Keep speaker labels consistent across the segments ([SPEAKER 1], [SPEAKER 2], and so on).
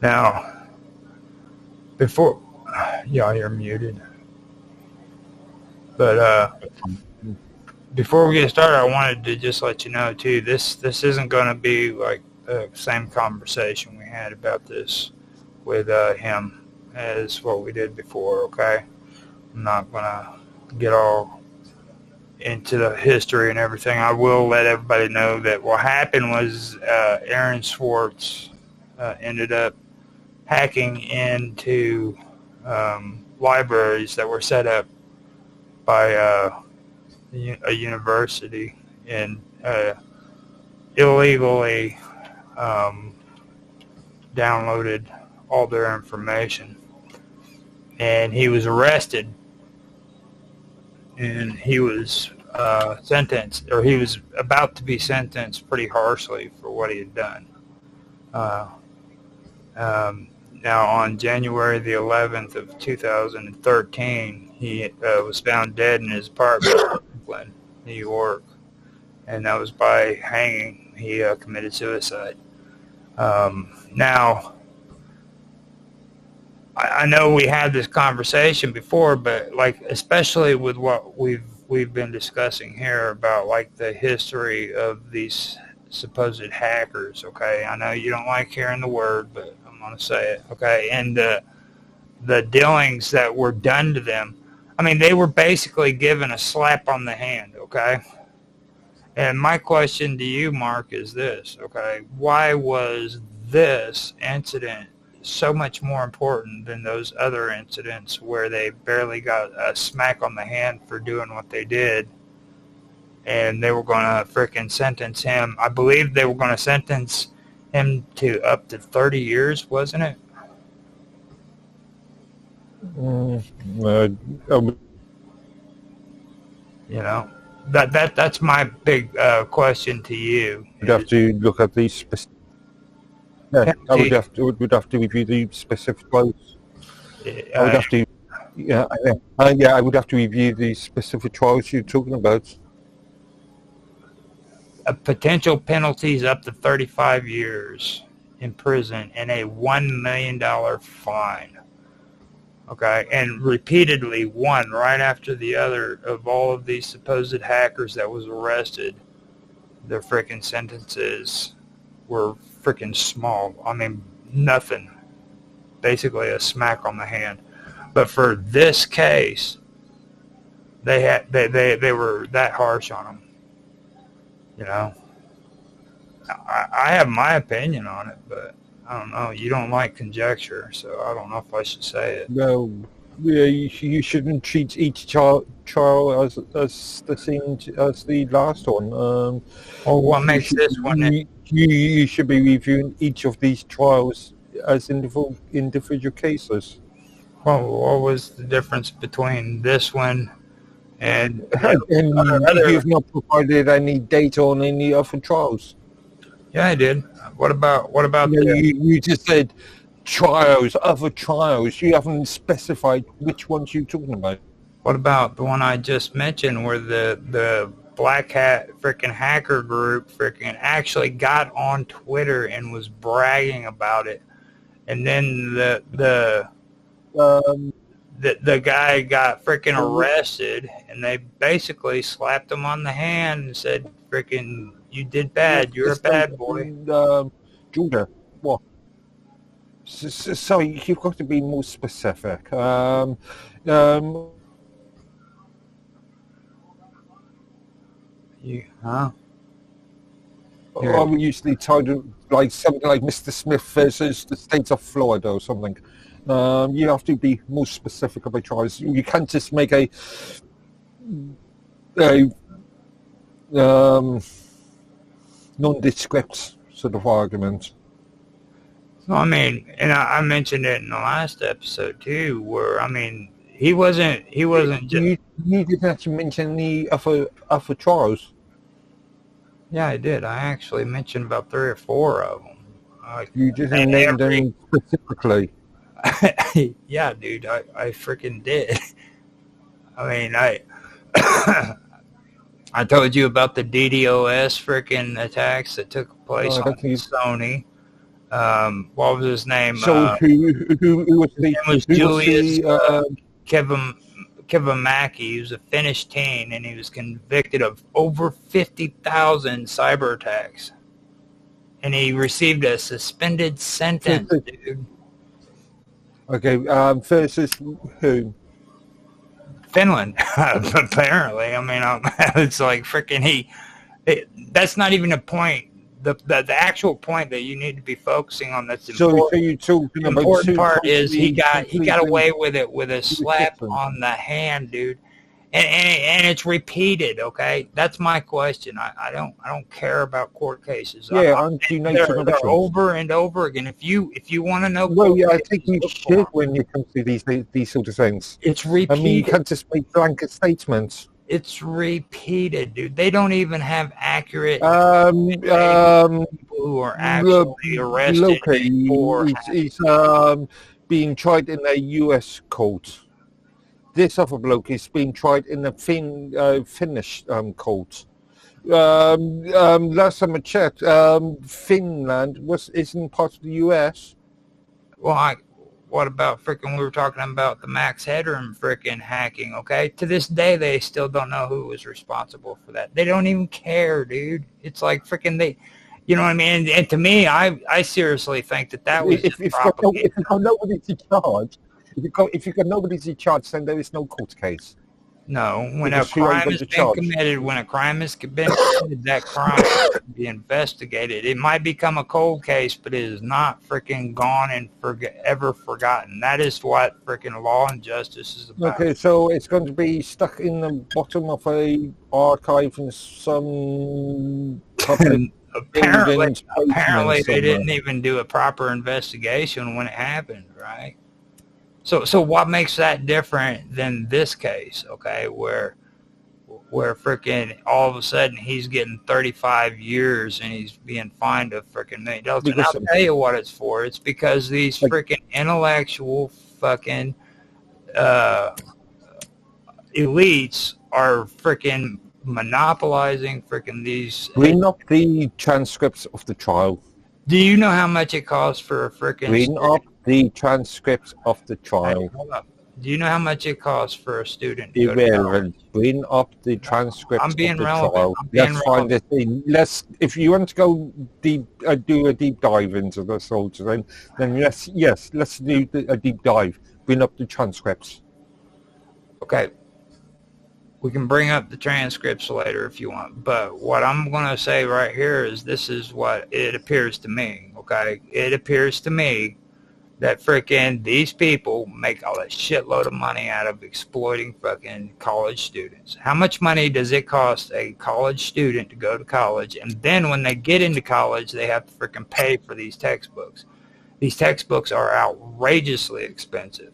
[SPEAKER 1] Now, before, yeah, you're muted. But before we get started, I wanted to just let you know too. This isn't going to be like the same conversation we had about this with him as what we did before. Okay, I'm not going to get all into the history and everything. I will let everybody know that what happened was Aaron Swartz ended up hacking into libraries that were set up by a university and illegally downloaded all their information. And he was arrested, and he was sentenced, or he was about to be sentenced pretty harshly for what he had done. Now, on January the 11th of 2013, he was found dead in his apartment in Brooklyn, New York, and that was by hanging. He committed suicide. Now, I know we had this conversation before, but like especially with what we've been discussing here about like the history of these supposed hackers. Okay, I know you don't like hearing the word, but I'm gonna say it. Okay, and the dealings that were done to them. I mean, they were basically given a slap on the hand. Okay, and my question to you, Mark, is this. Okay, why was this incident so much more important than those other incidents where they barely got a smack on the hand for doing what they did, and they were going to frickin' sentence him? I believe they were going to sentence him to up to 30 years, wasn't it? You know, that's my big question to you.
[SPEAKER 2] You'd have to look at these specific. Yeah, I would have to review the specific trials. I would have to. I would have to review the specific trials you're talking about.
[SPEAKER 1] Potential penalties up to 35 years in prison and a $1 million fine. Okay, and repeatedly, one right after the other of all of these supposed hackers that was arrested, their freaking sentences were freaking small. I mean, nothing. Basically a smack on the hand. But for this case, they were that harsh on them. You know, I have my opinion on it, but I don't know. You don't like conjecture, so I don't know if I should say it.
[SPEAKER 2] No, yeah, you shouldn't treat each trial as the same as the last one.
[SPEAKER 1] Well, what makes this one?
[SPEAKER 2] You should be reviewing each of these trials as individual cases.
[SPEAKER 1] Well, what was the difference between this one and
[SPEAKER 2] you've not provided any data on any other trials?
[SPEAKER 1] Yeah, I did. What about
[SPEAKER 2] you just said trials, other trials. You haven't specified which ones you're talking about.
[SPEAKER 1] What about the one I just mentioned where the black hat freaking hacker group freaking actually got on Twitter and was bragging about it, and then the guy got freaking arrested, and they basically slapped him on the hand and said, freaking, you did bad. You're a bad boy.
[SPEAKER 2] Georgia, what? Sorry, you've got to be more specific.
[SPEAKER 1] You, huh?
[SPEAKER 2] I would usually title like something like Mr. Smith versus the state of Florida or something. You have to be more specific about trials. You can't just make a nondescript sort of argument.
[SPEAKER 1] So, I mean, and I mentioned it in the last episode too, where I mean, he wasn't just.
[SPEAKER 2] You didn't actually mention any other trials.
[SPEAKER 1] Yeah, I did. I actually mentioned about 3 or 4 of them.
[SPEAKER 2] You didn't name them specifically.
[SPEAKER 1] Yeah, dude, I freaking did. I mean, I told you about the DDoS freaking attacks that took place on Sony. What was his name?
[SPEAKER 2] So who was
[SPEAKER 1] His
[SPEAKER 2] the
[SPEAKER 1] name was
[SPEAKER 2] who was
[SPEAKER 1] Julius
[SPEAKER 2] the
[SPEAKER 1] Kivimaki. He was a Finnish teen, and he was convicted of over 50,000 cyber attacks. And he received a suspended sentence, dude.
[SPEAKER 2] Okay, versus who?
[SPEAKER 1] Finland, apparently. I mean, it's like freaking that's not even a point. The actual point that you need to be focusing on that's important.
[SPEAKER 2] So you're talking
[SPEAKER 1] The
[SPEAKER 2] about
[SPEAKER 1] important
[SPEAKER 2] two
[SPEAKER 1] part is he got
[SPEAKER 2] completely
[SPEAKER 1] away with it with a slap
[SPEAKER 2] different.
[SPEAKER 1] on the hand, dude. And it's repeated. Okay, that's my question. I don't care about court cases.
[SPEAKER 2] Yeah, and you know
[SPEAKER 1] they're over and over again. If you want to know,
[SPEAKER 2] well, yeah, I
[SPEAKER 1] cases,
[SPEAKER 2] think you should when it comes to these sort of things.
[SPEAKER 1] It's repeated.
[SPEAKER 2] I mean, you can't just make blanket statements.
[SPEAKER 1] It's repeated, dude. They don't even have accurate
[SPEAKER 2] people
[SPEAKER 1] who are actually arrested.
[SPEAKER 2] He's being tried in a U.S. court. This other bloke is being tried in a Finnish court. Last time I checked, Finland isn't part of the U.S.
[SPEAKER 1] Well, what about freaking? We were talking about the Max Headroom freaking hacking. Okay, to this day they still don't know who was responsible for that. They don't even care, dude. It's like freaking they. You know what I mean? And to me, I seriously think that was
[SPEAKER 2] if you've got nobody to charge. If you've got nobody to charge, then there is no court case.
[SPEAKER 1] No, when a crime has been committed, that crime has to be investigated. It might become a cold case, but it is not freaking gone and ever forgotten. That is what freaking law and justice is about.
[SPEAKER 2] Okay, so it's going to be stuck in the bottom of a archive in some public
[SPEAKER 1] apparently they didn't even do a proper investigation when it happened, right? So what makes that different than this case, okay, where freaking all of a sudden he's getting 35 years and he's being fined a freaking $1 million. And I'll tell you what it's for. It's because these freaking intellectual fucking elites are freaking monopolizing freaking these.
[SPEAKER 2] Bring up the transcripts of the trial.
[SPEAKER 1] Do you know how much it costs for a freaking...
[SPEAKER 2] Bring up the transcripts of the trial.
[SPEAKER 1] Hey, hold up. Do you know how much it costs for a student
[SPEAKER 2] to go to college? Bring up the transcripts of the trial. Let's find the thing. If you want to go deep, do a deep dive into the soldier, then let's do a deep dive. Bring up the transcripts.
[SPEAKER 1] Okay. We can bring up the transcripts later if you want. But what I'm going to say right here is this is what it appears to me, okay? It appears to me that freaking these people make a shitload of money out of exploiting fucking college students. How much money does it cost a college student to go to college? And then when they get into college, they have to freaking pay for these textbooks. These textbooks are outrageously expensive.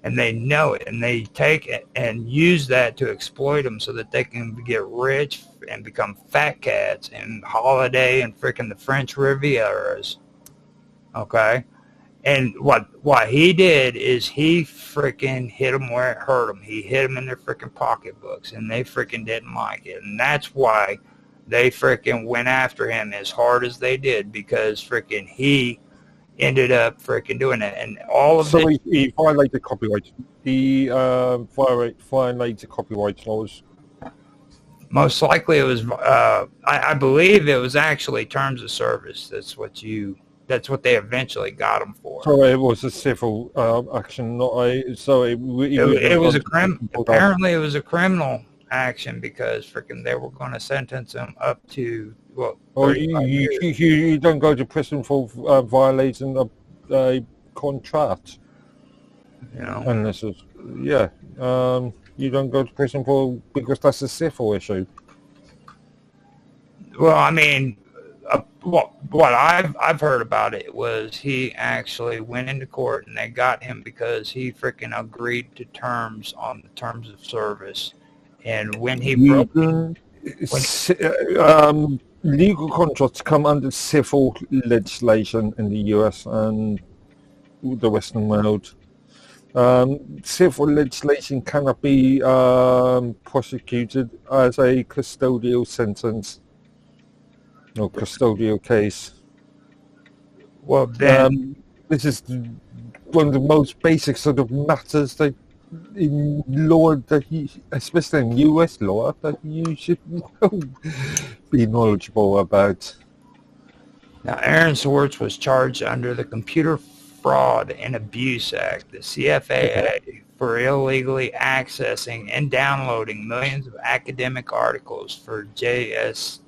[SPEAKER 1] And they know it, and they take it and use that to exploit them so that they can get rich and become fat cats and holiday and freaking the French Rivieras. Okay? And what he did is he freaking hit them where it hurt them. He hit them in their freaking pocketbooks, and they freaking didn't like it. And that's why they freaking went after him as hard as they did, because freaking he ended up freaking doing it. And all of
[SPEAKER 2] so he violated copyright. He violated copyright laws.
[SPEAKER 1] Most likely it was I believe it was actually terms of service. That's what they eventually got him for.
[SPEAKER 2] So it was a civil action, not a. So it was
[SPEAKER 1] a criminal. Apparently, it was a criminal action because freaking they were going to sentence him up to
[SPEAKER 2] you don't go to prison for violating a contract.
[SPEAKER 1] You know,
[SPEAKER 2] and this is you don't go to prison because that's a civil issue.
[SPEAKER 1] Well, I mean. What I've heard about it was he actually went into court and they got him because he freaking agreed to terms on the terms of service, and when he broke
[SPEAKER 2] legal contracts come under civil legislation in the US and the Western world. Civil legislation cannot be prosecuted as a custodial sentence. No custodial case.
[SPEAKER 1] Well, then
[SPEAKER 2] This is one of the most basic sort of matters that in law, that you, especially in US law, that you should be knowledgeable about.
[SPEAKER 1] now Aaron Swartz was charged under the Computer Fraud and Abuse Act, the CFAA, for illegally accessing and downloading millions of academic articles for JSTOR,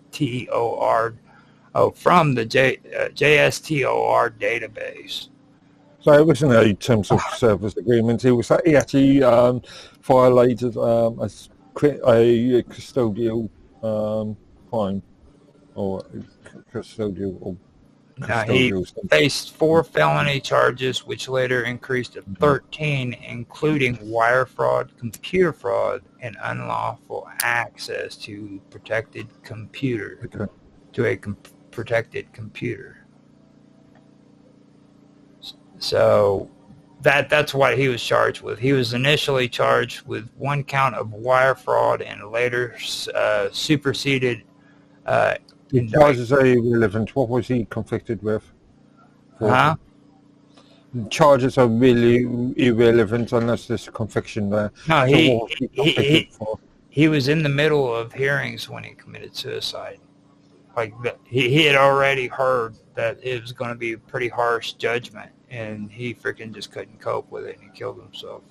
[SPEAKER 1] from the JSTOR database.
[SPEAKER 2] So it wasn't a terms of service agreement. He actually violated a custodial crime, or custodial. Or
[SPEAKER 1] he faced 4 felony charges, which later increased to 13, including wire fraud, computer fraud, and unlawful access to protected computer.
[SPEAKER 2] Okay.
[SPEAKER 1] To a protected computer. So that's what he was charged with. He was initially charged with 1 count of wire fraud and later superseded.
[SPEAKER 2] The charges are irrelevant. What was he convicted with?
[SPEAKER 1] Huh?
[SPEAKER 2] The charges are really irrelevant unless there's a conviction there.
[SPEAKER 1] No,
[SPEAKER 2] So
[SPEAKER 1] he was in the middle of hearings when he committed suicide. Like he had already heard that it was going to be a pretty harsh judgment, and he freaking just couldn't cope with it, and he killed himself.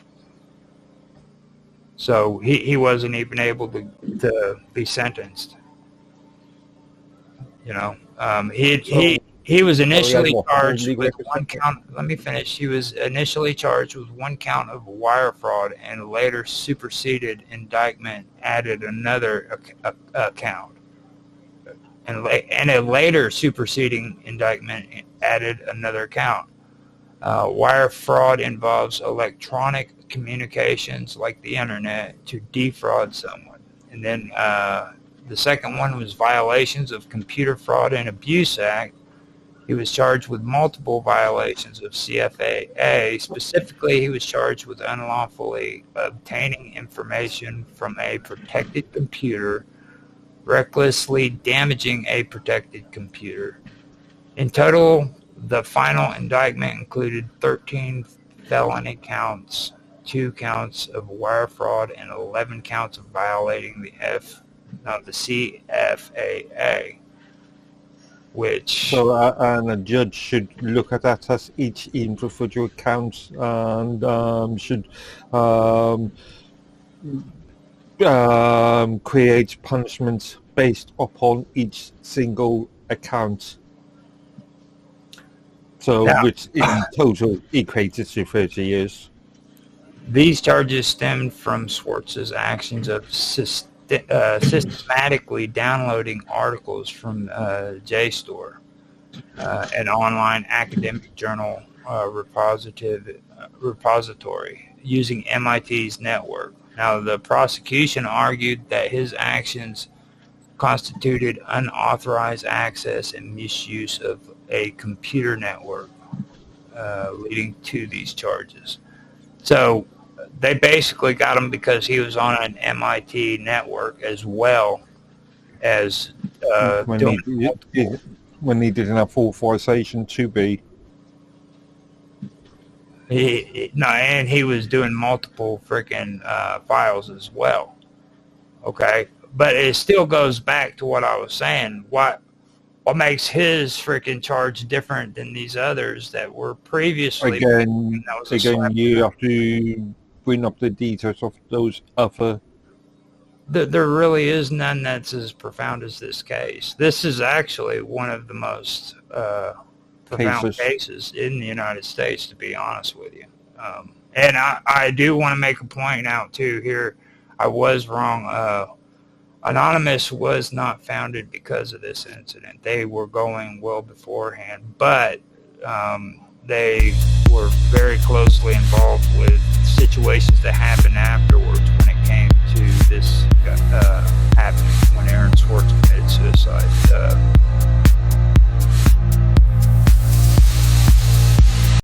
[SPEAKER 1] So he wasn't even able to be sentenced. You know, he was initially charged with 1 count. Let me finish. He was initially charged with 1 count of wire fraud, and later superseded indictment added another count. And a later superseding indictment added another count. Wire fraud involves electronic communications like the internet to defraud someone. And then the second one was violations of Computer Fraud and Abuse Act. He was charged with multiple violations of CFAA. Specifically, he was charged with unlawfully obtaining information from a protected computer, recklessly damaging a protected computer. In total, the final indictment included 13 felony counts, 2 counts of wire fraud, and 11 counts of violating the CFAA. Which
[SPEAKER 2] and a judge should look at that as each individual count and should create punishments based upon each single account. So, which in total equates to 30 years.
[SPEAKER 1] These charges stemmed from Swartz's actions of systematically downloading articles from JSTOR, an online academic journal repository, using MIT's network. Now, the prosecution argued that his actions constituted unauthorized access and misuse of a computer network, leading to these charges. So they basically got him because he was on an MIT network as well as
[SPEAKER 2] when he didn't have authorization to be.
[SPEAKER 1] And he was doing multiple freaking files as well. Okay, but it still goes back to what I was saying. What makes his freaking charge different than these others that were previously?
[SPEAKER 2] Again, you have to bring up the details of those other.
[SPEAKER 1] There really is none that's as profound as this case. This is actually one of the most profound cases in the United States, to be honest with you. And I do want to make a point out too here. I was wrong. Anonymous was not founded because of this incident. They were going well beforehand, but they were very closely involved with situations that happened afterwards when it came to this happening when Aaron Swartz committed suicide.